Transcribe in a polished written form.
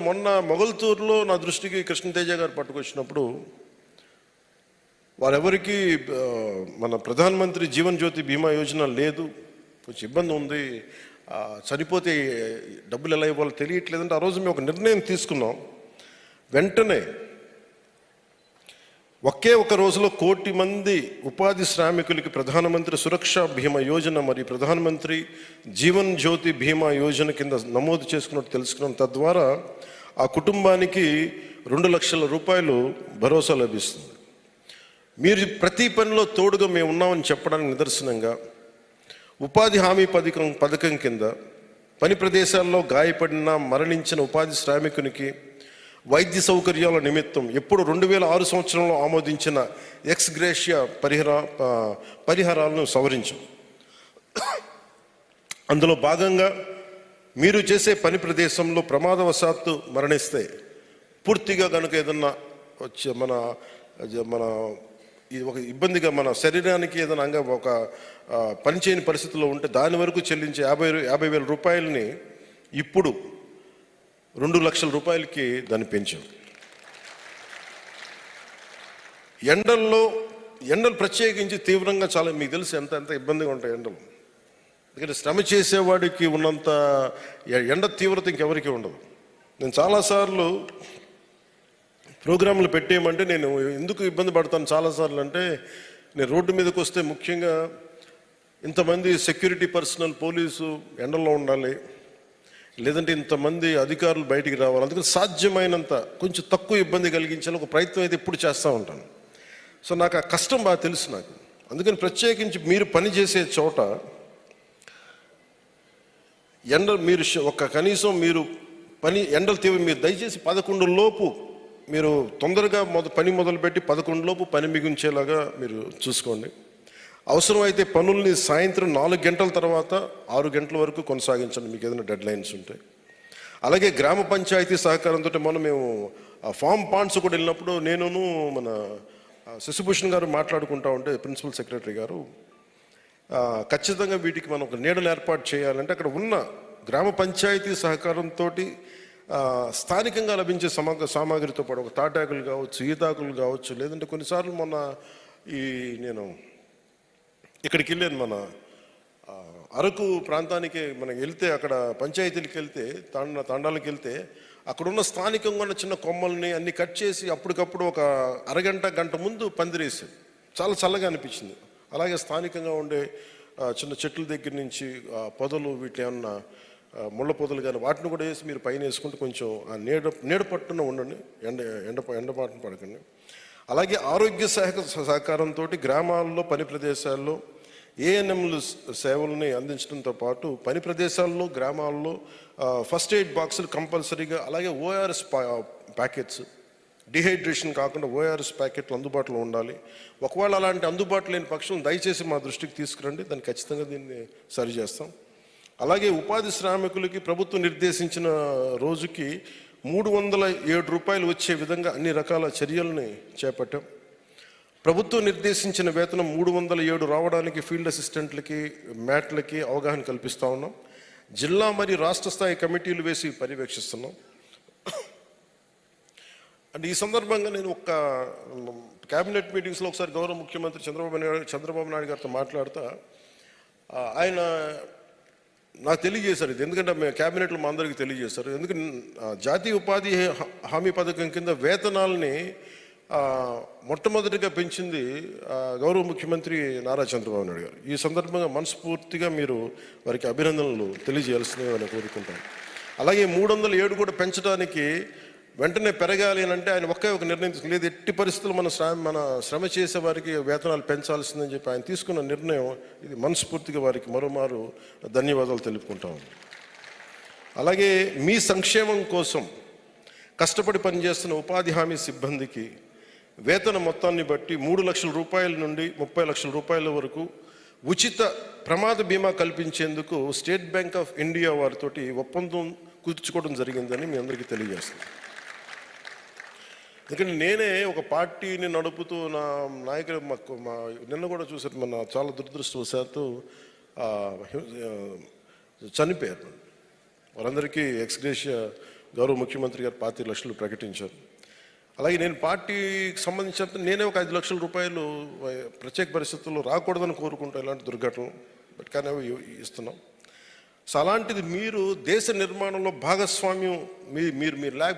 మొన్న మొగల్తూరులో నా దృష్టికి కృష్ణతేజ గారు పట్టుకొచ్చినప్పుడు వారెవరికి మన ప్రధానమంత్రి జీవన్ జ్యోతి బీమా యోజన లేదు, కొంచెం ఇబ్బంది ఉంది, చనిపోతే డబ్బులు ఎలా ఇవ్వాలో తెలియట్లేదంటే ఆ రోజు మేము ఒక నిర్ణయం తీసుకున్నాం. వెంటనే ఒకే ఒక రోజులో 1 కోటి మంది ఉపాధి శ్రామికులకి ప్రధానమంత్రి సురక్ష బీమా యోజన మరియు ప్రధానమంత్రి జీవన్ జ్యోతి బీమా యోజన కింద నమోదు చేసుకున్నట్టు తెలుసుకున్నాం. తద్వారా ఆ కుటుంబానికి 2 లక్షల రూపాయలు భరోసా లభిస్తుంది. మీరు ప్రతి పనిలో తోడుగా మేము ఉన్నామని చెప్పడానికి నిదర్శనంగా ఉపాధి హామీ పథకం కింద పని ప్రదేశాల్లో గాయపడిన మరణించిన ఉపాధి శ్రామికునికి వైద్య సౌకర్యాల నిమిత్తం ఎప్పుడు 2006 సంవత్సరంలో ఆమోదించిన ఎక్స్ గ్రేషియా పరిహారాలను సవరించాం. అందులో భాగంగా మీరు చేసే పని ప్రదేశంలో ప్రమాదవశాత్తు మరణిస్తే పూర్తిగా కనుక ఏదన్నా వచ్చే మన ఒక ఇబ్బందిగా మన శరీరానికి ఏదైనా అంగా ఒక పనిచేయని పరిస్థితిలో ఉంటే దాని వరకు చెల్లించే 50,000 రూపాయలని ఇప్పుడు 2 లక్షల రూపాయలకి దాన్ని పెంచాం. ఎండలు ప్రత్యేకించి తీవ్రంగా చాలా మీకు తెలుసు ఎంత ఇబ్బందిగా ఉంటాయి ఎండలు. ఎందుకంటే శ్రమ చేసేవాడికి ఉన్నంత ఎండ తీవ్రత ఇంకెవరికి ఉండదు. నేను చాలాసార్లు ప్రోగ్రాంలు పెట్టేయమంటే నేను ఎందుకు ఇబ్బంది పడతాను చాలాసార్లు అంటే, నేను రోడ్డు మీదకి వస్తే ముఖ్యంగా ఇంతమంది సెక్యూరిటీ పర్సనల్ పోలీసు ఎండల్లో ఉండాలి, లేదంటే ఇంతమంది అధికారులు బయటికి రావాలి, అందుకని సాధ్యమైనంత కొంచెం తక్కువ ఇబ్బంది కలిగించాలి ఒక ప్రయత్నం అయితే ఎప్పుడు చేస్తూ ఉంటాను. సో నాకు ఆ కష్టం బాగా తెలుసు నాకు. అందుకని ప్రత్యేకించి మీరు పని చేసే చోట మీరు కనీసం మీరు ఎండలు తీవ్ర మీరు దయచేసి 11 లోపు మీరు తొందరగా పని మొదలుపెట్టి 11 లోపు పని మిగించేలాగా మీరు చూసుకోండి. అవసరమైతే పనుల్ని సాయంత్రం 4 గంటల తర్వాత 6 గంటల వరకు కొనసాగించండి మీకు ఏదైనా డెడ్ లైన్స్ ఉంటాయి. అలాగే గ్రామ పంచాయతీ సహకారంతో మేము ఫామ్ పాండ్స్ కూడా వెళ్ళినప్పుడు నేనును మన శశిభూషణ్ గారు మాట్లాడుకుంటా ఉంటే ప్రిన్సిపల్ సెక్రటరీ గారు ఖచ్చితంగా వీటికి మనం ఒక నీడలు ఏర్పాటు చేయాలంటే అక్కడ ఉన్న గ్రామ పంచాయతీ సహకారంతో స్థానికంగా లభించే సామాగ్రితో పాటు ఒక తాటాకులు కావచ్చు, ఈతాకులు కావచ్చు, లేదంటే కొన్నిసార్లు మొన్న నేను ఇక్కడికి వెళ్ళాను, మన అరకు ప్రాంతానికి మనం వెళ్తే అక్కడ పంచాయతీలకు వెళ్తే తాండాలకు వెళ్తే అక్కడున్న స్థానికంగా ఉన్న చిన్న కొమ్మల్ని అన్ని కట్ చేసి అప్పటికప్పుడు ఒక గంట ముందు పందిరేసి చాలా చల్లగా అనిపించింది. అలాగే స్థానికంగా ఉండే చిన్న చెట్ల దగ్గర నుంచి పొదలు వీటి ఏమన్నా ముళ్ళ పొదలు కానీ వాటిని కూడా వేసి మీరు పైన వేసుకుంటే కొంచెం ఆ నీడ పట్టున ఉండండి, ఎండపాటున పడకండి. అలాగే ఆరోగ్య సహకారంతో గ్రామాల్లో పని ప్రదేశాల్లో ఏఎన్ఎంలు సేవలని అందించడంతో పాటు పని ప్రదేశాల్లో గ్రామాల్లో ఫస్ట్ ఎయిడ్ బాక్సులు కంపల్సరీగా, అలాగే ఓఆర్ఎస్ ప్యాకెట్స్, డిహైడ్రేషన్ కాకుండా ఓఆర్ఎస్ ప్యాకెట్లు అందుబాటులో ఉండాలి. ఒకవేళ అలాంటి అందుబాటులో లేని పక్షం దయచేసి మా దృష్టికి తీసుకురండి, దాన్ని ఖచ్చితంగా దీన్ని సరిచేస్తాం. అలాగే ఉపాధి శ్రామికులకి ప్రభుత్వం నిర్దేశించిన రోజుకి 307 రూపాయలు వచ్చే విధంగా అన్ని రకాల చర్యలని చేపట్టాం. ప్రభుత్వం నిర్దేశించిన వేతనం 307 రావడానికి ఫీల్డ్ అసిస్టెంట్లకి, మ్యాట్లకి అవగాహన కల్పిస్తూ ఉన్నాం. జిల్లా మరియు రాష్ట్ర స్థాయి కమిటీలు వేసి పర్యవేక్షిస్తున్నాం. అంటే ఈ సందర్భంగా నేను ఒక క్యాబినెట్ మీటింగ్స్లో ఒకసారి గౌరవ ముఖ్యమంత్రి చంద్రబాబు నాయుడు గారితో మాట్లాడుతూ ఆయన నాకు తెలియజేశారు ఇది, ఎందుకంటే మేము క్యాబినెట్లో మా అందరికీ తెలియజేశారు. ఎందుకంటే జాతీయ ఉపాధి హామీ పథకం కింద వేతనాలని మొట్టమొదటిగా పెంచింది గౌరవ ముఖ్యమంత్రి నారా చంద్రబాబు నాయుడు గారు. ఈ సందర్భంగా మనస్ఫూర్తిగా మీరు వారికి అభినందనలు తెలియజేయాల్సిందిగా నేను కోరుకుంటాను. అలాగే 307 కూడా పెంచడానికి వెంటనే పెరగాలి అని అంటే ఆయన ఒక నిర్ణయం తీసుకుని, లేదు ఎట్టి పరిస్థితులు మన శ్రమ చేసే వారికి వేతనాలు పెంచాల్సిందని చెప్పి ఆయన తీసుకున్న నిర్ణయం ఇది మనస్ఫూర్తిగా వారికి మరోమారు ధన్యవాదాలు తెలుపుకుంటాం. అలాగే మీ సంక్షేమం కోసం కష్టపడి పనిచేస్తున్న ఉపాధి హామీ సిబ్బందికి వేతన మొత్తాన్ని బట్టి 3 లక్షల రూపాయల నుండి 30 లక్షల రూపాయల వరకు ఉచిత ప్రమాద బీమా కల్పించేందుకు స్టేట్ బ్యాంక్ ఆఫ్ ఇండియా వారితోటి ఒప్పందం కుదుర్చుకోవడం జరిగిందని మీ అందరికీ తెలియజేస్తుంది. ఎందుకంటే నేనే ఒక పార్టీని నడుపుతూ నా నాయకులు నిన్న కూడా చూసారు, మన చాలా దురదృష్టవశాత్తు చనిపోయారు. వాళ్ళందరికీ ఎక్స్ గ్రేషియా గౌరవ ముఖ్యమంత్రి గారు 25 లక్షలు ప్రకటించారు. అలాగే నేను పార్టీకి సంబంధించిన నేనే ఒక 5 లక్షల రూపాయలు ప్రత్యేక పరిస్థితుల్లో రాకూడదని కోరుకుంటా ఇలాంటి దుర్ఘటనలు, బట్ కానీ అవి ఇస్తున్నాం. సో అలాంటిది మీరు దేశ నిర్మాణంలో భాగస్వామ్యం మీరు లేక